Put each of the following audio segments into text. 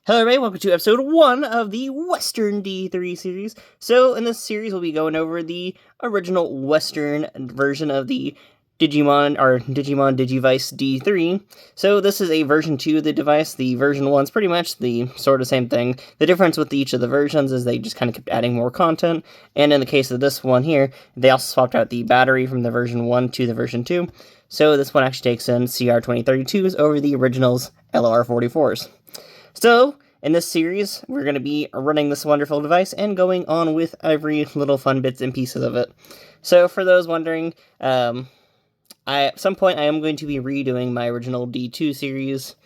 Hello everybody, welcome to episode 1 of the Western D3 series. So in this series we'll be going over the original Western version of the Digimon Digivice D3. So this is a version 2 of the device. The version 1's pretty much the sort of same thing. The difference with each of the versions is they just kind of kept adding more content. And in the case of this one here, they also swapped out the battery from the version 1 to the version 2. So this one actually takes in CR2032s over the original's LR44s. So, in this series, we're going to be running this wonderful device and going on with every little fun bits and pieces of it. So, for those wondering, at some point I am going to be redoing my original D2 series.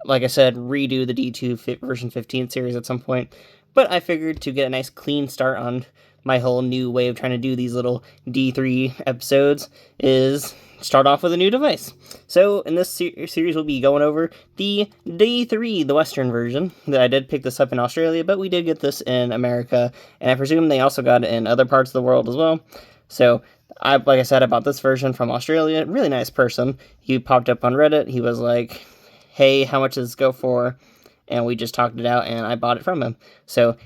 Like I said, redo the D2 version 15 series at some point. But I figured to get a nice clean start on my whole new way of trying to do these little D3 episodes is start off with a new device. So in this series we'll be going over the D3, the Western version. I did pick this up in Australia, but we did get this in America, and I presume they also got it in other parts of the world as well. So like I said, I bought this version from Australia. Really nice person. He popped up on Reddit. He was like, hey, how much does this go for? And we just talked it out, and I bought it from him. So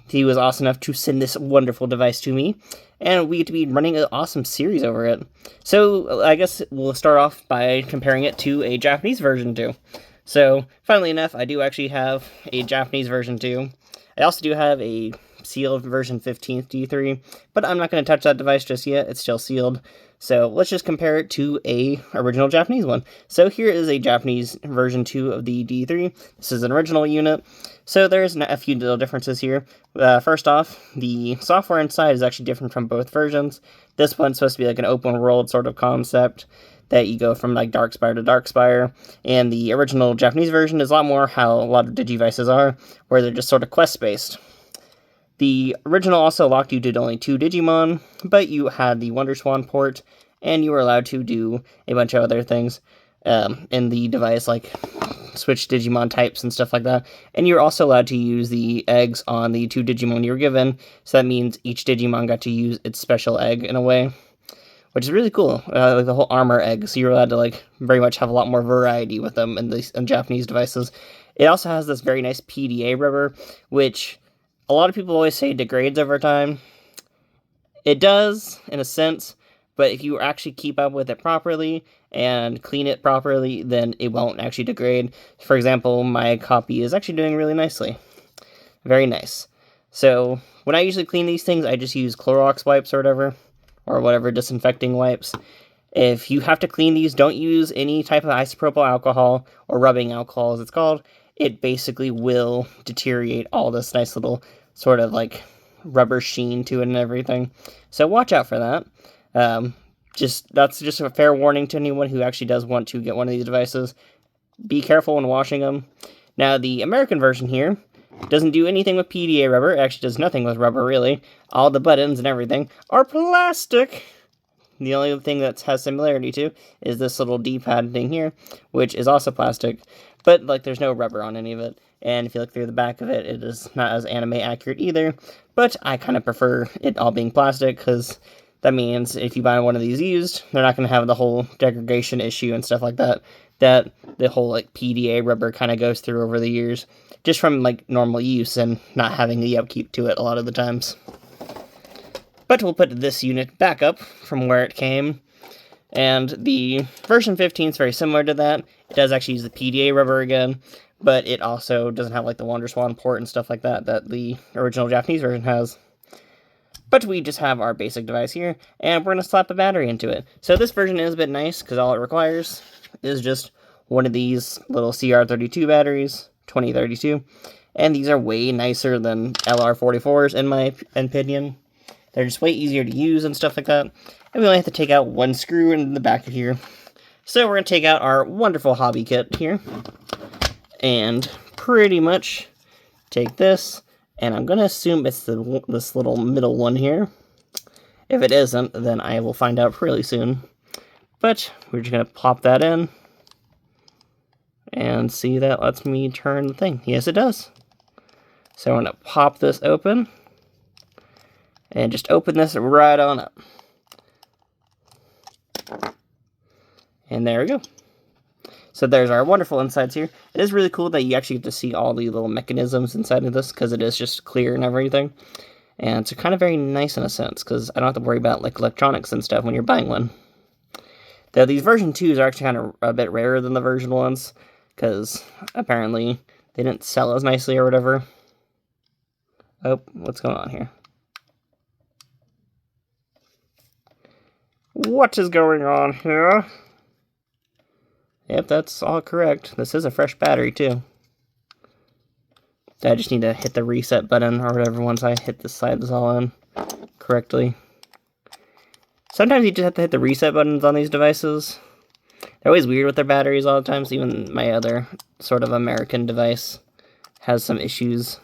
he was awesome enough to send this wonderful device to me, and we get to be running an awesome series over it. So I guess we'll start off by comparing it to a Japanese version too. So, funnily enough, I do actually have a Japanese version too. I also do have a sealed version 15th D3, but I'm not going to touch that device just yet. It's still sealed. So let's just compare it to a original Japanese one. So here is a Japanese version 2 of the D3. This is an original unit. So there's a few little differences here. First off, the software inside is actually different from both versions. This one's supposed to be like an open world sort of concept that you go from like Darkspire to Darkspire, and the original Japanese version is a lot more how a lot of Digivices are, where they're just sort of quest-based. The original also locked you to only 2 Digimon, but you had the WonderSwan port, and you were allowed to do a bunch of other things in the device, like switch Digimon types and stuff like that. And you were also allowed to use the eggs on the 2 Digimon you were given, so that means each Digimon got to use its special egg in a way, which is really cool, like the whole armor egg, so you're allowed to like very much have a lot more variety with them in Japanese devices. It also has this very nice PDA rubber, which a lot of people always say degrades over time. It does, in a sense, but if you actually keep up with it properly and clean it properly, then it won't actually degrade. For example, my copy is actually doing really nicely. Very nice. So, when I usually clean these things, I just use Clorox wipes or whatever disinfecting wipes. If you have to clean these, don't use any type of isopropyl alcohol, or rubbing alcohol as it's called. It basically will deteriorate all this nice little sort of like rubber sheen to it and everything. So watch out for that. That's just a fair warning to anyone who actually does want to get one of these devices. Be careful when washing them. Now, the American version here doesn't do anything with PDA rubber. It actually does nothing with rubber, really. All the buttons and everything are plastic. The only thing that has similarity to is this little D-pad thing here, which is also plastic, but like there's no rubber on any of it. And if you look through the back of it, it is not as anime accurate either, but I kind of prefer it all being plastic, because that means if you buy one of these used, they're not going to have the whole degradation issue and stuff like that the whole like PDA rubber kind of goes through over the years, just from like normal use and not having the upkeep to it a lot of the times. But we'll put this unit back up from where it came, and the version 15 is very similar to that. It does actually use the PDA rubber again, but it also doesn't have like the WonderSwan port and stuff like that the original Japanese version has. But we just have our basic device here, and we're going to slap a battery into it. So this version is a bit nice, because all it requires is just one of these little CR32 batteries, 2032, and these are way nicer than LR44s in my opinion. They're just way easier to use and stuff like that. And we only have to take out one screw in the back of here. So we're going to take out our wonderful hobby kit here, and pretty much take this, and I'm going to assume it's this little middle one here. If it isn't, then I will find out really soon. But we're just going to pop that in, and see that lets me turn the thing. Yes, it does. So I'm going to pop this open, and just open this right on up. And there we go. So there's our wonderful insides here. It is really cool that you actually get to see all the little mechanisms inside of this, because it is just clear and everything. And it's kind of very nice in a sense, because I don't have to worry about like electronics and stuff when you're buying one. Though these version 2s are actually kind of a bit rarer than the version 1s, because apparently they didn't sell as nicely or whatever. Oh, what's going on here? What is going on here? Yep, that's all correct. This is a fresh battery, too. I just need to hit the reset button or whatever once I hit the slides all in correctly. Sometimes you just have to hit the reset buttons on these devices. They're always weird with their batteries all the time, so even my other sort of American device has some issues.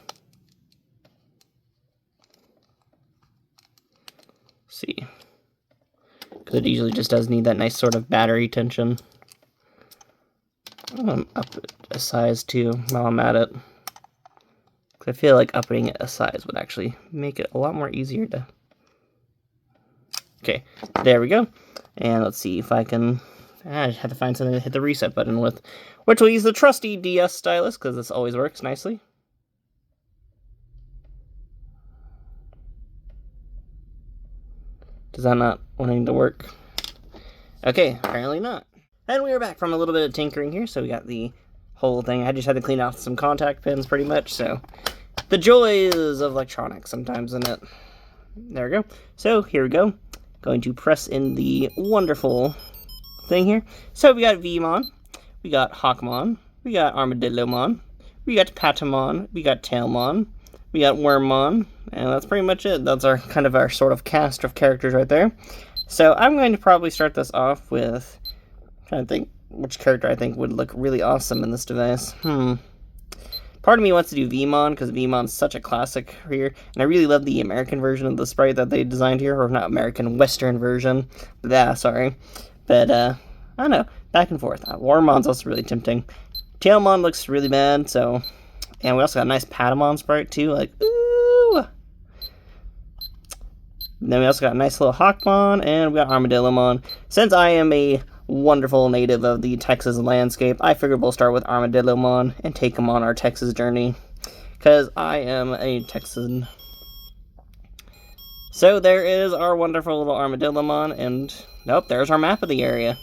Let's see. Because it usually just does need that nice sort of battery tension. I'm up a size too while I'm at it. I feel like upping it a size would actually make it a lot more easier to... Okay, there we go. And let's see if I can... I just have to find something to hit the reset button with, which will use the trusty DS stylus, because this always works nicely. Does that not wanting to work? Okay, apparently not. And we are back from a little bit of tinkering here, so we got the whole thing. I just had to clean off some contact pins pretty much, so... The joys of electronics sometimes, isn't it? There we go. So, here we go. Going to press in the wonderful thing here. So, we got Vmon, we got Hawkmon, we got Armadillomon, we got Patamon, we got Tailmon, we got Wormmon, and that's pretty much it. That's our kind of our sort of cast of characters right there. So, I'm going to probably start this off with... I'm trying to think which character I think would look really awesome in this device. Part of me wants to do Vmon, because Vmon's such a classic here, and I really love the American version of the sprite that they designed here, or not American, Western version. Sorry. But, I don't know, back and forth. Wormmon's also really tempting. Tailmon looks really bad, so... And we also got a nice Patamon sprite, too, like, ooh! And then we also got a nice little Hawkmon, and we got Armadillomon. Since I am a wonderful native of the Texas landscape, I figured we'll start with Armadillomon and take him on our Texas journey, because I am a Texan. So there is our wonderful little Armadillomon, and nope, there's our map of the area.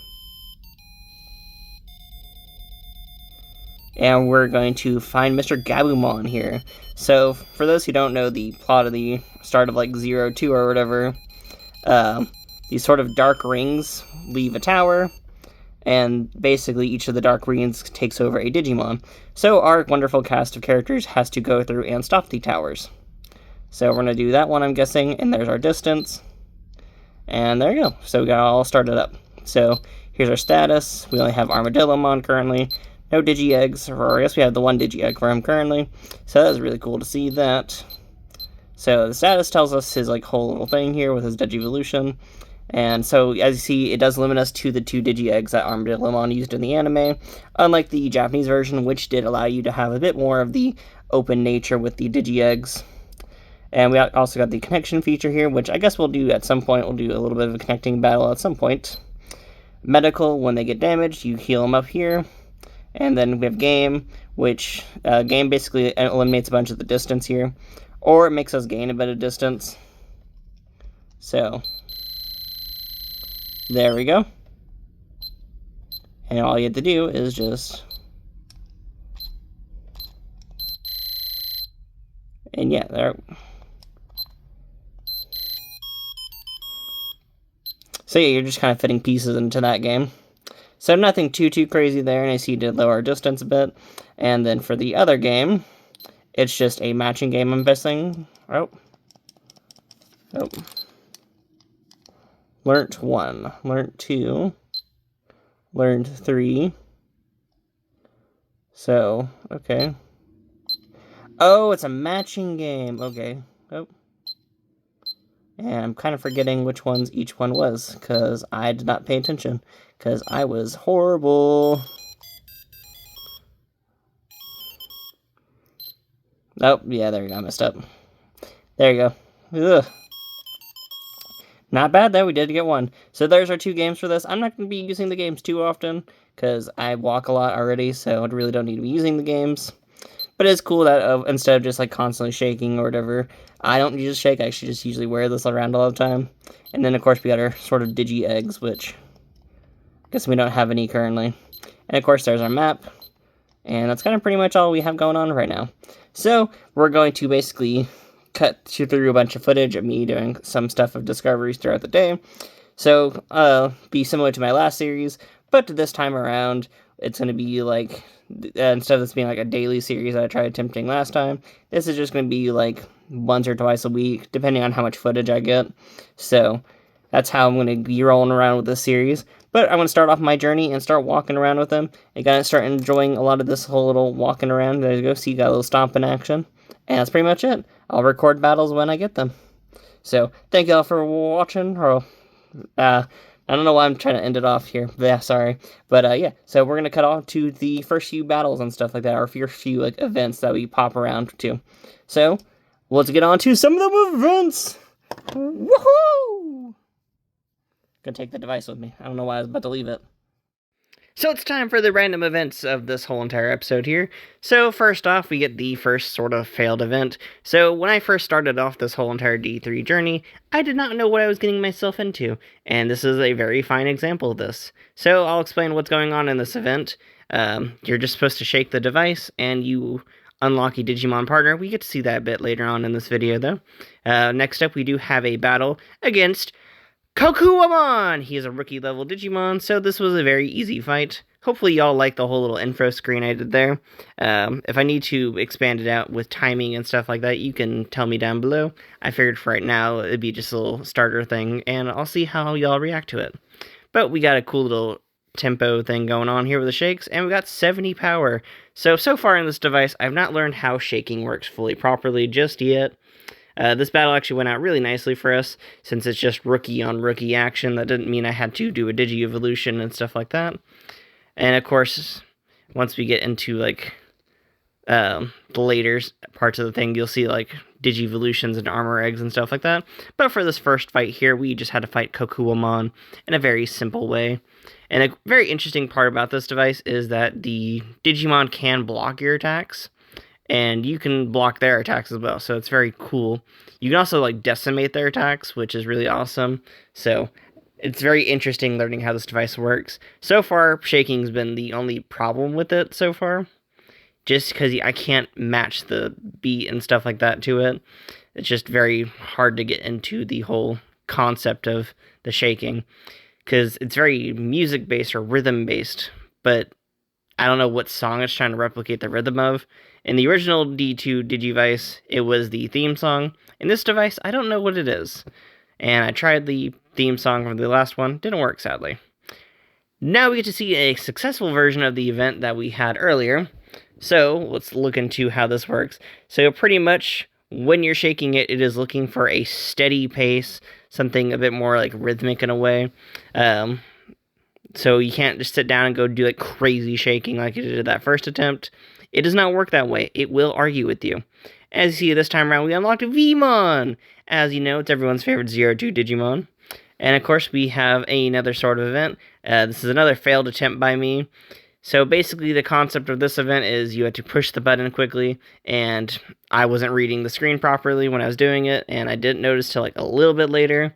And we're going to find Mr. Gabumon here. So, for those who don't know the plot of the start of, like, 02 or whatever, these sort of dark rings leave a tower, and basically each of the dark rings takes over a Digimon. So, our wonderful cast of characters has to go through and stop the towers. So, we're going to do that one, I'm guessing, and there's our distance. And there you go. So, we got all started up. So, here's our status. We only have Armadillomon currently. No Digi-Eggs, or I guess we have the one Digi-Egg for him currently. So that was really cool to see that. So the status tells us his like whole little thing here with his Digivolution. And so as you see, it does limit us to the 2 Digi-Eggs that Armadillomon used in the anime. Unlike the Japanese version, which did allow you to have a bit more of the open nature with the Digi-Eggs. And we also got the connection feature here, which I guess we'll do at some point. We'll do a little bit of a connecting battle at some point. Medical, when they get damaged, you heal them up here. And then we have game, which game basically eliminates a bunch of the distance here, or it makes us gain a bit of distance. So, there we go. And all you have to do is just... And yeah, there... So yeah, you're just kind of fitting pieces into that game. So nothing too crazy there, and I see you did lower our distance a bit. And then for the other game, it's just a matching game, I'm guessing. Oh. Learnt 1, learnt 2, learned 3. So, okay. Oh, it's a matching game. Okay. Oh. And I'm kind of forgetting which ones each one was, because I did not pay attention. Because I was horrible. Oh, yeah, there you go. I messed up. There you go. Ugh. Not bad, though. We did get one. So there's our 2 games for this. I'm not going to be using the games too often, because I walk a lot already, so I really don't need to be using the games. But it's cool that instead of just like constantly shaking or whatever, I don't just shake. I actually just usually wear this around all the time. And then, of course, we got our sort of digi eggs, which I guess we don't have any currently. And, of course, there's our map. And that's kind of pretty much all we have going on right now. So we're going to basically cut through a bunch of footage of me doing some stuff of discoveries throughout the day. So, be similar to my last series, but this time around, it's going to be like, instead of this being like a daily series that I tried attempting last time, this is just going to be like once or twice a week, depending on how much footage I get. So, that's how I'm going to be rolling around with this series. But I'm going to start off my journey and start walking around with them. And kind of start enjoying a lot of this whole little walking around. There you go, see, got a little stomp in action. And that's pretty much it. I'll record battles when I get them. So, thank y'all for watching. Or, I don't know why I'm trying to end it off here. Yeah, sorry. But, yeah. So, we're going to cut off to the first few battles and stuff like that. Or first few, like, events that we pop around to. So, let's get on to some of the events. Woohoo! Gonna take the device with me. I don't know why I was about to leave it. So it's time for the random events of this whole entire episode here. So first off, we get the first sort of failed event. So when I first started off this whole entire D3 journey, I did not know what I was getting myself into. And this is a very fine example of this. So I'll explain what's going on in this event. You're just supposed to shake the device and you unlock a Digimon partner. We get to see that a bit later on in this video though. Next up, we do have a battle against Kokuamon! He is a rookie level Digimon, so this was a very easy fight. Hopefully y'all like the whole little info screen I did there. If I need to expand it out with timing and stuff like that, you can tell me down below. I figured for right now it'd be just a little starter thing, and I'll see how y'all react to it. But we got a cool little tempo thing going on here with the shakes, and we got 70 power. So far in this device, I've not learned how shaking works fully properly just yet. This battle actually went out really nicely for us, since it's just rookie on rookie action. That didn't mean I had to do a Digi-Evolution and stuff like that. And of course, once we get into like the later parts of the thing, you'll see like Digi-Evolutions and armor eggs and stuff like that. But for this first fight here, we just had to fight Kokuamon in a very simple way. And a very interesting part about this device is that the Digimon can block your attacks. And you can block their attacks as well, so it's very cool. You can also, like, decimate their attacks, which is really awesome. So, it's very interesting learning how this device works. So far, shaking's been the only problem with it so far. Just because I can't match the beat and stuff like that to it. It's just very hard to get into the whole concept of the shaking. Because it's very music-based or rhythm-based, but I don't know what song it's trying to replicate the rhythm of. In the original D2 Digivice, it was the theme song. In this device, I don't know what it is. And I tried the theme song from the last one. Didn't work, sadly. Now we get to see a successful version of the event that we had earlier. So, let's look into how this works. So, pretty much, when you're shaking it, it is looking for a steady pace. Something a bit more, like, rhythmic in a way. So, you can't just sit down and go do, like, crazy shaking like you did that first attempt. It does not work that way. It will argue with you. As you see this time around, we unlocked Vmon! As you know, it's everyone's favorite 02 Digimon. And of course, we have another sort of event. This is another failed attempt by me. So basically, the concept of this event is you had to push the button quickly, and I wasn't reading the screen properly when I was doing it, and I didn't notice till like a little bit later.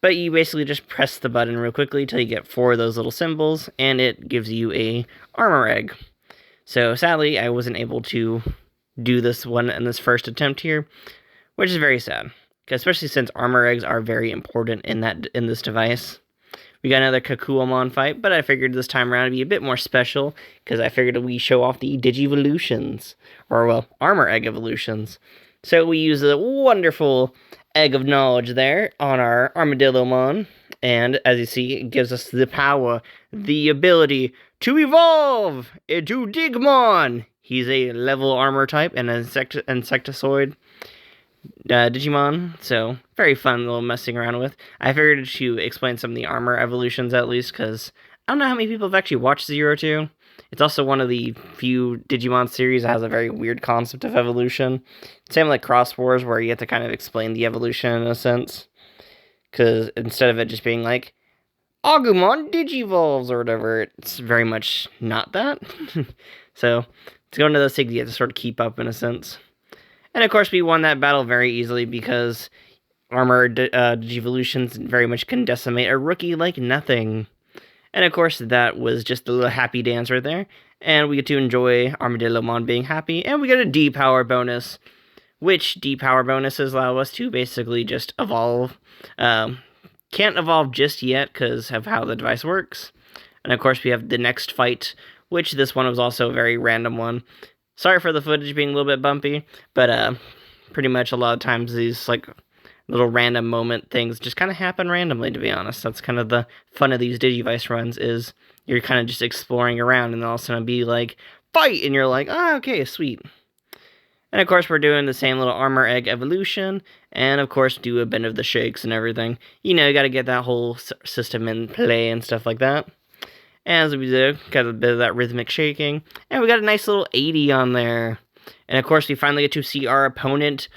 But you basically just press the button real quickly till you get 4 of those little symbols, and it gives you a armor egg. So, sadly, I wasn't able to do this one in this first attempt here, which is very sad, especially since armor eggs are very important in this device. We got another Kokuamon fight, but I figured this time around it'd be a bit more special, because I figured we show off the Digi-Evolutions, or, well, armor egg evolutions. So we use a wonderful egg of knowledge there on our Armadillomon, and as you see, it gives us the power, the ability to evolve into Digimon. He's a level armor type and an insectoid Digimon, so very fun little messing around with. I figured to explain some of the armor evolutions at least, because I don't know how many people have actually watched 02. It's also one of the few Digimon series that has a very weird concept of evolution. Same like Cross Wars, where you have to kind of explain the evolution in a sense. because instead of it just being like, Agumon Digivolves or whatever, it's very much not that. So, to go into those things, you have to sort of keep up in a sense. And of course, we won that battle very easily because Armor Digivolutions very much can decimate a rookie like nothing. And of course, that was just a little happy dance right there. And we get to enjoy Armadillomon being happy. And we get a D-Power bonus, which D-Power bonuses allow us to basically just evolve. Can't evolve just yet because of how the device works. And of course, we have the next fight, which this one was also a very random one. Sorry for the footage being a little bit bumpy, but pretty much a lot of times these like little random moment things just kind of happen randomly, to be honest. That's kind of the fun of these Digivice runs, is you're kind of just exploring around and then all of a sudden be like, fight! And you're like, oh, okay, sweet. And of course, we're doing the same little armor egg evolution, and of course, do a bend of the shakes and everything. You know, you gotta get that whole system in play and stuff like that. As we do, got a bit of that rhythmic shaking, and we got a nice little 80 on there. And of course, we finally get to see our opponent,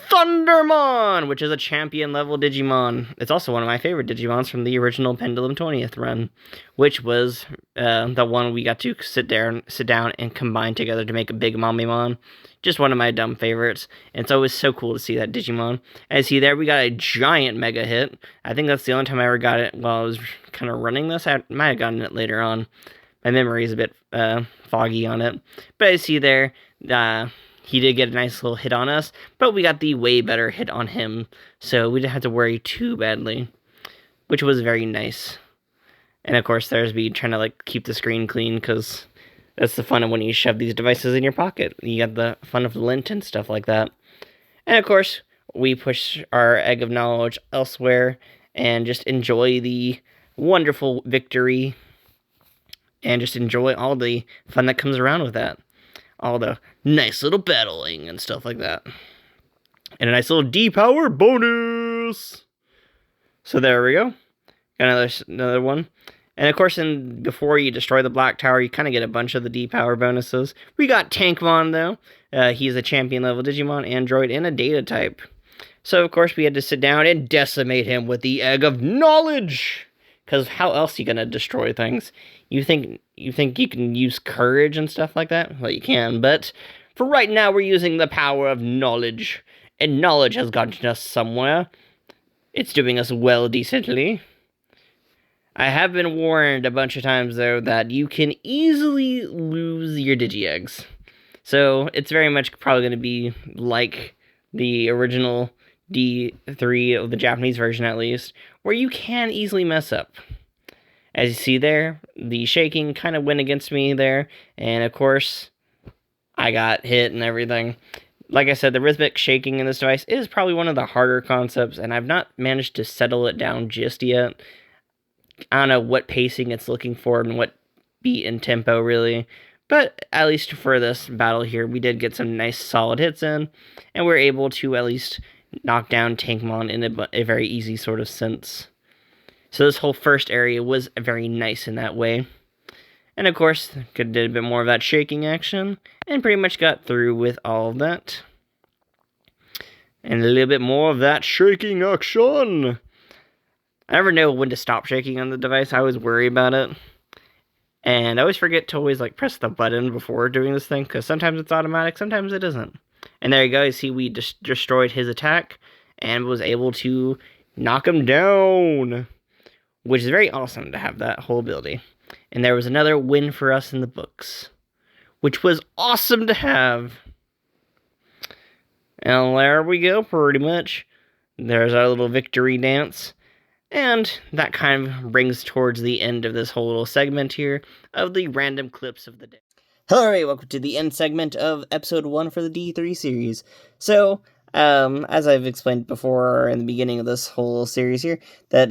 Thundermon, which is a champion level Digimon. It's also one of my favorite Digimons from the original Pendulum 20th run, which was the one we got to sit down and combine together to make a big Mamimon. Just one of my dumb favorites. And it's always so cool to see that Digimon. As you see there, we got a giant mega hit. I think that's the only time I ever got it while I was kind of running this. I might have gotten it later on. My memory is a bit foggy on it. But I see there, he did get a nice little hit on us, but we got the way better hit on him, so we didn't have to worry too badly, which was very nice. And of course, there's me trying to like keep the screen clean, because that's the fun of when you shove these devices in your pocket. You got the fun of lint and stuff like that. And of course, we push our Egg of Knowledge elsewhere and just enjoy the wonderful victory and just enjoy all the fun that comes around with that. All the nice little battling and stuff like that. And a nice little D-Power bonus! So there we go. Got another one. And of course, before you destroy the Black Tower, you kind of get a bunch of the D-Power bonuses. We got Tankmon, though. He's a champion level Digimon, android, and a data type. So, of course, we had to sit down and decimate him with the Egg of Knowledge! Because how else are you going to destroy things? You think you can use courage and stuff like that? Well, you can, but for right now, we're using the power of knowledge. And knowledge has gotten us somewhere. It's doing us well decently. I have been warned a bunch of times, though, that you can easily lose your Digi-Eggs. So, it's very much probably going to be like the original D3 of the Japanese version, at least, where you can easily mess up. As you see there, the shaking kind of went against me there, and of course, I got hit and everything. Like I said, the rhythmic shaking in this device is probably one of the harder concepts, and I've not managed to settle it down just yet. I don't know what pacing it's looking for and what beat and tempo, really. But at least for this battle here, we did get some nice solid hits in, and we were able to at least knock down Tankmon in a very easy sort of sense. So this whole first area was very nice in that way. And of course, did a bit more of that shaking action, and pretty much got through with all of that. And a little bit more of that shaking action! I never know when to stop shaking on the device. I always worry about it. And I always forget to always like press the button before doing this thing, because sometimes it's automatic, sometimes it isn't. And there you go, you see we destroyed his attack, and was able to knock him down, which is very awesome to have that whole ability. And there was another win for us in the books, which was awesome to have. And there we go, pretty much. There's our little victory dance. And that kind of brings towards the end of this whole little segment here of the random clips of the day. Hello, everybody, welcome to the end segment of episode 1 for the D3 series. So, as I've explained before in the beginning of this whole series here, that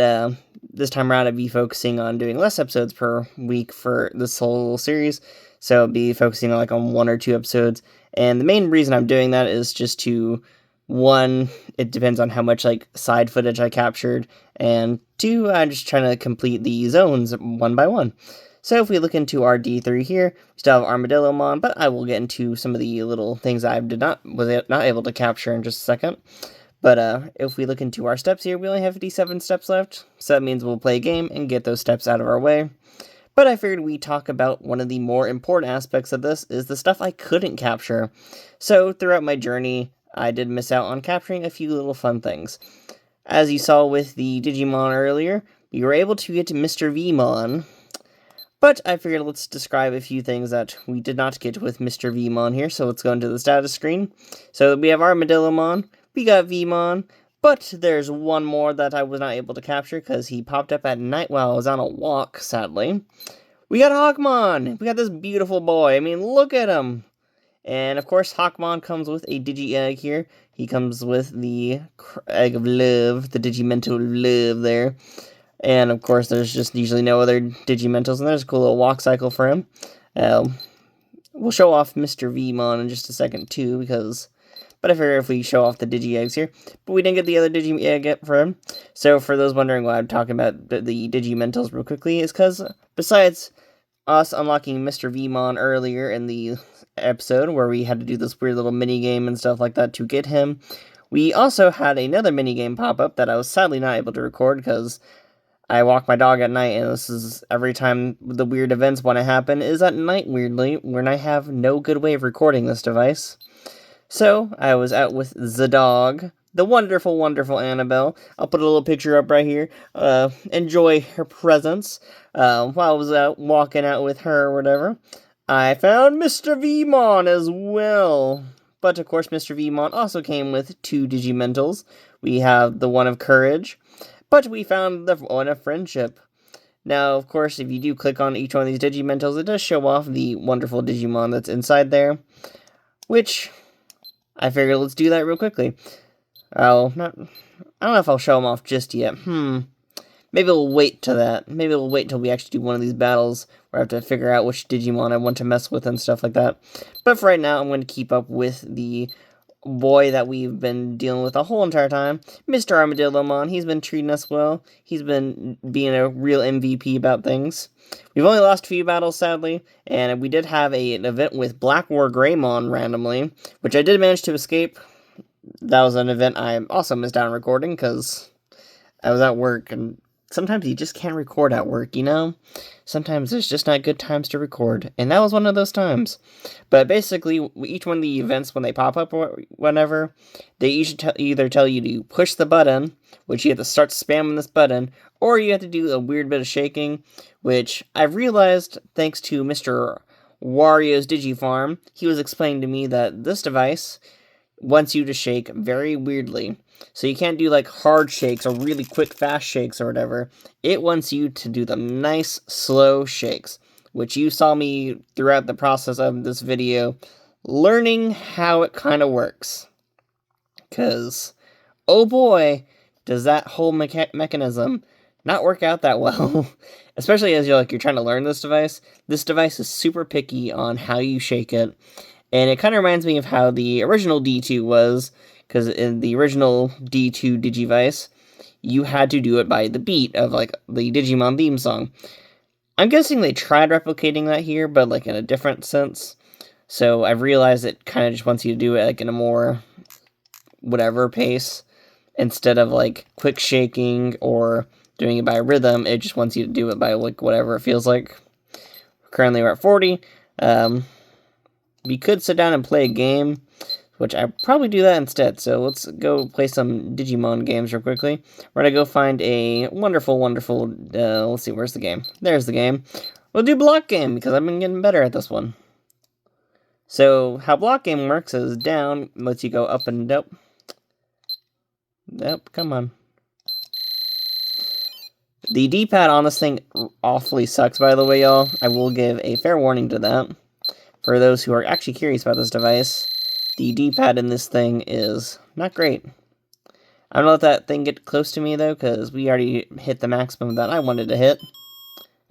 this time around I'd be focusing on doing less episodes per week for this whole series. So I'll be focusing on 1 or 2 episodes. And the main reason I'm doing that is just to, 1, it depends on how much side footage I captured, and 2, I'm just trying to complete the zones one by one. So if we look into our D3 here, we still have Armadillomon, but I will get into some of the little things I was not able to capture in just a second. But if we look into our steps here, we only have 57 steps left, so that means we'll play a game and get those steps out of our way. But I figured we'd talk about one of the more important aspects of this, is the stuff I couldn't capture. So throughout my journey, I did miss out on capturing a few little fun things. As you saw with the Digimon earlier, we were able to get to Mr. Vmon. But I figured let's describe a few things that we did not get with Mr. Vmon here, so let's go into the status screen. So we have Armadillomon, we got Vmon, but there's one more that I was not able to capture because he popped up at night while I was on a walk, sadly. We got Hawkmon! We got this beautiful boy. I mean, look at him! And of course, Hawkmon comes with a Digi-Egg here. He comes with the Egg of Love, the Digimental Love there. And of course, there's just usually no other Digimentals, and there's a cool little walk cycle for him. We'll show off Mr. Vmon in just a second too, but I figure if we show off the Digi-Eggs here, but we didn't get the other Digi-Egg for him. So for those wondering why I'm talking about the Digimentals real quickly, is because besides us unlocking Mr. Vmon earlier in the episode, where we had to do this weird little mini game and stuff like that to get him, we also had another mini game pop up that I was sadly not able to record because I walk my dog at night, and this is every time the weird events want to happen is at night, weirdly, when I have no good way of recording this device. So, I was out with the dog, the wonderful, wonderful Annabelle. I'll put a little picture up right here. Enjoy her presence. While I was out walking out with her or whatever, I found Mr. Vmon as well. But of course, Mr. Vmon also came with two Digimentals. We have the one of Courage, but we found the one of Friendship. Now, of course, if you do click on each one of these Digimentals, it does show off the wonderful Digimon that's inside there, which I figured let's do that real quickly. I don't know if I'll show them off just yet. Maybe we'll wait to that. Maybe we'll wait till we actually do one of these battles where I have to figure out which Digimon I want to mess with and stuff like that. But for right now, I'm going to keep up with the boy that we've been dealing with the whole entire time, Mr. Armadillomon. He's been treating us well. He's been being a real MVP about things. We've only lost a few battles, sadly, and we did have an event with Black War Greymon randomly, which I did manage to escape. That was an event I also missed out on recording because I was at work, and sometimes you just can't record at work, you know? Sometimes there's just not good times to record, and that was one of those times. But basically, each one of the events, when they pop up or whenever, they either tell you to push the button, which you have to start spamming this button, or you have to do a weird bit of shaking, which I've realized thanks to Mr. Wario's Digifarm. He was explaining to me that this device wants you to shake very weirdly. So you can't do like hard shakes or really quick fast shakes or whatever. It wants you to do the nice slow shakes, which you saw me throughout the process of this video learning how it kind of works. Because, oh boy, does that whole mechanism not work out that well. Especially as you're trying to learn this device. This device is super picky on how you shake it. And it kind of reminds me of how the original D2 was, because in the original D2 Digivice, you had to do it by the beat of, the Digimon theme song. I'm guessing they tried replicating that here, but, in a different sense. So I've realized it kind of just wants you to do it, in a more whatever pace. Instead of, quick shaking or doing it by rhythm, it just wants you to do it by, whatever it feels like. Currently we're at 40. We could sit down and play a game, which I'd probably do that instead. So let's go play some Digimon games real quickly. We're going to go find a wonderful, wonderful, let's see, where's the game? There's the game. We'll do Block Game, because I've been getting better at this one. So, how Block Game works is down lets you go up and up. Nope, come on. The D-pad on this thing awfully sucks, by the way, y'all. I will give a fair warning to that. For those who are actually curious about this device, the D-pad in this thing is not great. I don't let that thing get close to me, though, because we already hit the maximum that I wanted to hit.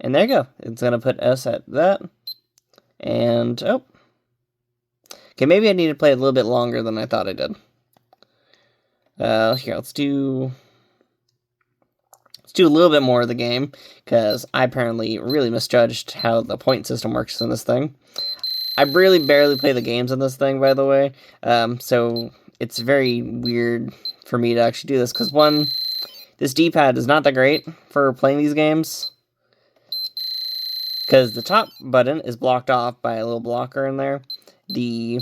And there you go. It's going to put us at that. And, oh. Okay, maybe I need to play a little bit longer than I thought I did. Here, let's do a little bit more of the game, because I apparently really misjudged how the point system works in this thing. I really barely play the games in this thing, by the way, so it's very weird for me to actually do this, because one, this D-pad is not that great for playing these games, because the top button is blocked off by a little blocker in there. The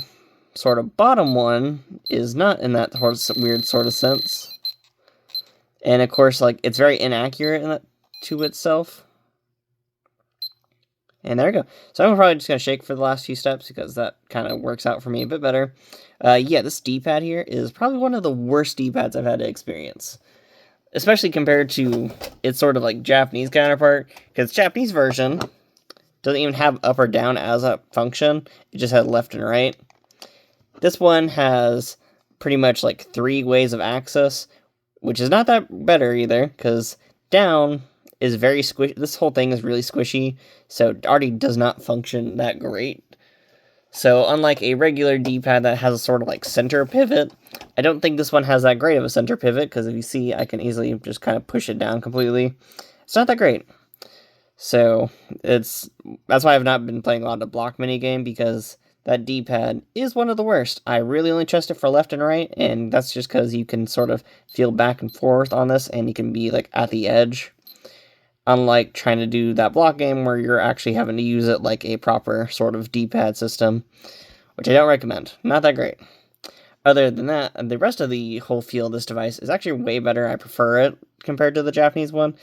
sort of bottom one is not in that weird sort of sense. And of course, like, it's very inaccurate in that, to itself. And there we go. So I'm probably just going to shake for the last few steps, because that kind of works out for me a bit better. Yeah, this D-pad here is probably one of the worst D-pads I've had to experience. Especially compared to its sort of like Japanese counterpart. Because Japanese version doesn't even have up or down as a function. It just has left and right. This one has pretty much like 3 ways of access, which is not that better either, because down is very squishy. This whole thing is really squishy, so it already does not function that great. So unlike a regular D-pad that has a sort of like center pivot, I don't think this one has that great of a center pivot, because if you see, I can easily just kind of push it down completely. It's not that great. So that's why I've not been playing a lot of the block minigame, because that D-pad is one of the worst. I really only trust it for left and right, and that's just because you can sort of feel back and forth on this, and you can be like at the edge. Unlike trying to do that block game where you're actually having to use it like a proper sort of D-pad system, which I don't recommend. Not that great. Other than that, the rest of the whole feel of this device is actually way better. I prefer it compared to the Japanese one.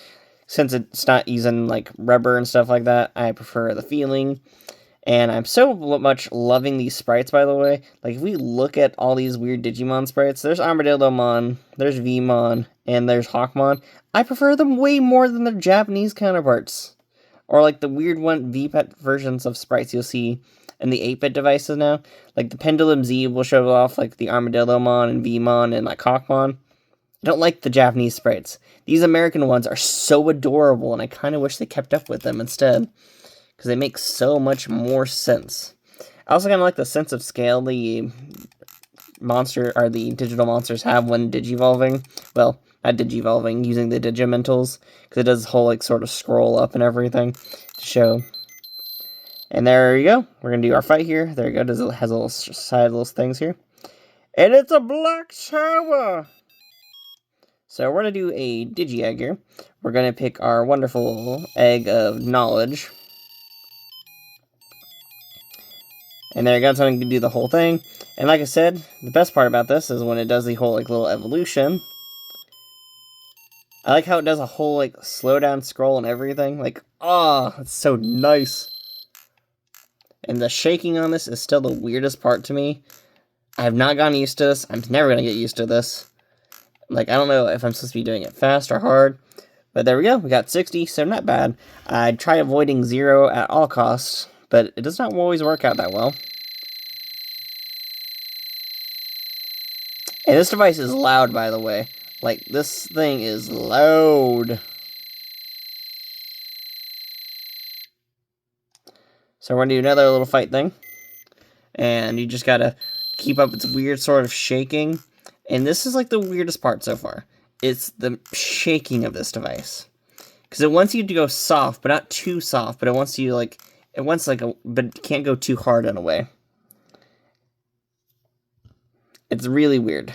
Since it's not using like rubber and stuff like that, I prefer the feeling. And I'm so much loving these sprites, by the way. Like, if we look at all these weird Digimon sprites, there's Armadillomon, there's Vmon, and there's Hawkmon. I prefer them way more than their Japanese counterparts. Or, like, the weird V-Pet versions of sprites you'll see in the 8-bit devices now. Like, the Pendulum Z will show off, like, the Armadillomon and Vmon and, like, Hawkmon. I don't like the Japanese sprites. These American ones are so adorable, and I kind of wish they kept up with them instead, because they make so much more sense. I also kind of like the sense of scale the digital monsters have when digivolving. Well, not digivolving, using the digimentals, because it does this whole like sort of scroll up and everything to show. And there you go. We're gonna do our fight here. There you go. It has a little side little things here, and it's a black shower. So we're gonna do a digi egg here. We're gonna pick our wonderful egg of knowledge. And there you go, so I can do the whole thing. And like I said, the best part about this is when it does the whole like little evolution. I like how it does a whole like slow down scroll and everything. Like, it's so nice. And the shaking on this is still the weirdest part to me. I have not gotten used to this. I'm never gonna get used to this. Like, I don't know if I'm supposed to be doing it fast or hard. But there we go, we got 60, so not bad. I'd try avoiding 0 at all costs, but it does not always work out that well. And this device is loud, by the way. Like, this thing is loud. So we're gonna do another little fight thing. And you just gotta keep up its weird sort of shaking. And this is like the weirdest part so far. It's the shaking of this device. Because it wants you to go soft, but not too soft. But it wants you like... but it can't go too hard in a way. It's really weird.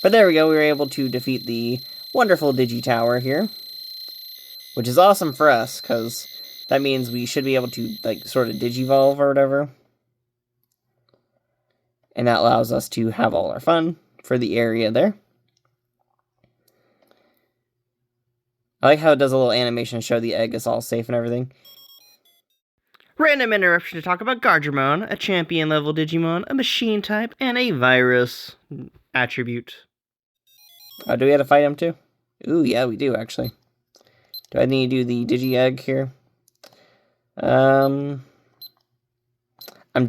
But there we go, we were able to defeat the wonderful Digi-Tower here. Which is awesome for us, because that means we should be able to, like, sort of Digivolve or whatever. And that allows us to have all our fun for the area there. I like how it does a little animation to show the egg is all safe and everything. Random interruption to talk about Gargimon, a champion level Digimon, a machine type, and a virus attribute. Do we have to fight him too? Ooh, yeah, we do actually. Do I need to do the Digi-Egg here? I'm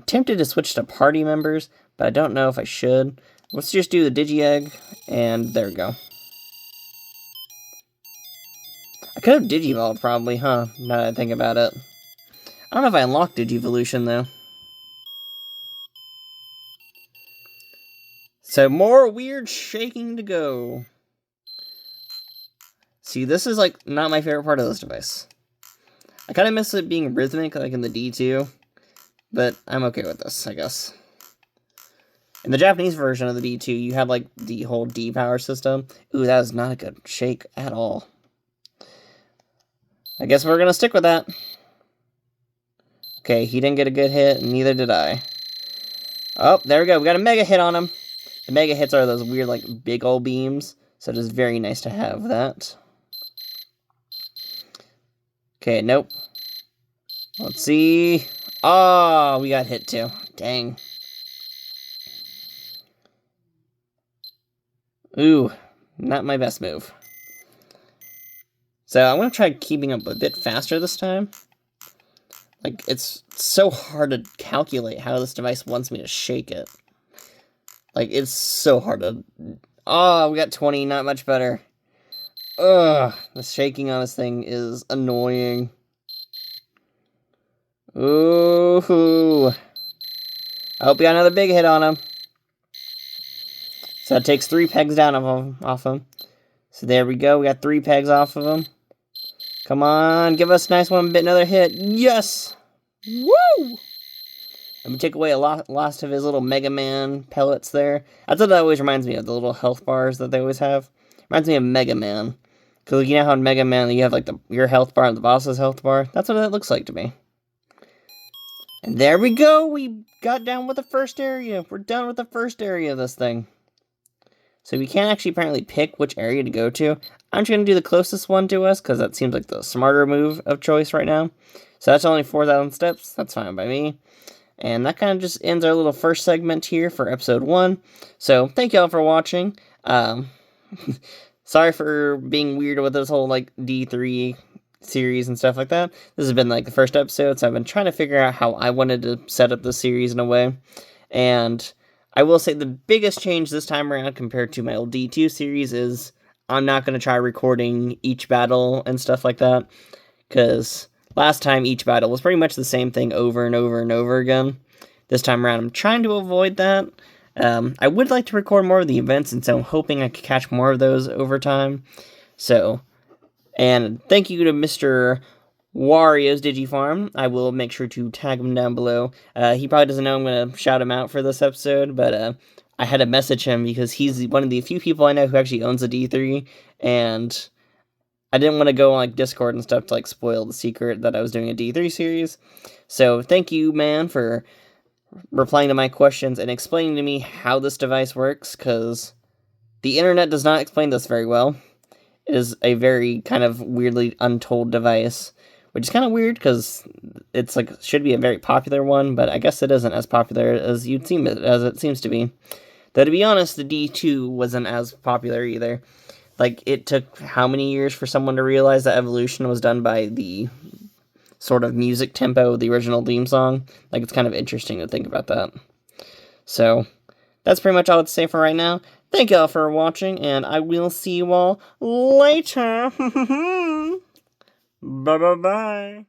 tempted to switch to party members, but I don't know if I should. Let's just do the Digi-Egg, and there we go. I could have Digivolved probably, huh? Now that I think about it. I don't know if I unlocked Digivolution though. So more weird shaking to go. See, this is like not my favorite part of this device. I kind of miss it being rhythmic like in the D2, but I'm okay with this, I guess. In the Japanese version of the D2, you have, like, the whole D-power system. Ooh, that is not a good shake at all. I guess we're gonna stick with that. Okay, he didn't get a good hit, and neither did I. Oh, there we go. We got a mega hit on him. The mega hits are those weird, like, big old beams. So it is very nice to have that. Okay, nope. Let's see. Oh, we got hit too. Dang. Ooh, not my best move. So I'm going to try keeping up a bit faster this time. Like, it's so hard to calculate how this device wants me to shake it. Like, it's so hard to... Oh, we got 20, not much better. Ugh, the shaking on this thing is annoying. Ooh. I hope we got another big hit on him. So that takes 3 pegs down off him. So there we go, we got 3 pegs off of him. Come on, give us a nice one, another hit. Yes! Woo! Let me take away a last of his little Mega Man pellets there. That's what that always reminds me of, the little health bars that they always have. Reminds me of Mega Man. Because you know how in Mega Man you have like your health bar and the boss's health bar? That's what it looks like to me. And there we go! We got down with the first area. We're done with the first area of this thing. So we can't actually apparently pick which area to go to. I'm just going to do the closest one to us, because that seems like the smarter move of choice right now. So that's only 4,000 steps. That's fine by me. And that kind of just ends our little first segment here for episode 1. So thank y'all for watching. Sorry for being weird with this whole like D3 series and stuff like that. This has been like the first episode, so I've been trying to figure out how I wanted to set up the series in a way. And I will say the biggest change this time around compared to my old D2 series is I'm not going to try recording each battle and stuff like that, because last time each battle was pretty much the same thing over and over and over again. This time around I'm trying to avoid that. I would like to record more of the events, and so I'm hoping I could catch more of those over time. So, and thank you to Mr. Wario's Digifarm. I will make sure to tag him down below. He probably doesn't know I'm going to shout him out for this episode, but I had to message him because he's one of the few people I know who actually owns a D3, and I didn't want to go on like Discord and stuff to like spoil the secret that I was doing a D3 series. So thank you, man, for replying to my questions and explaining to me how this device works, because the internet does not explain this very well. It is a very kind of weirdly untold device, which is kind of weird because it's like should be a very popular one, but I guess it isn't as popular as it seems to be. Though to be honest, the D2 wasn't as popular either. Like, it took how many years for someone to realize that evolution was done by the sort of music tempo of the original theme song? Like, it's kind of interesting to think about that. So, that's pretty much all I have to say for right now. Thank y'all for watching, and I will see you all later. Bye-bye-bye.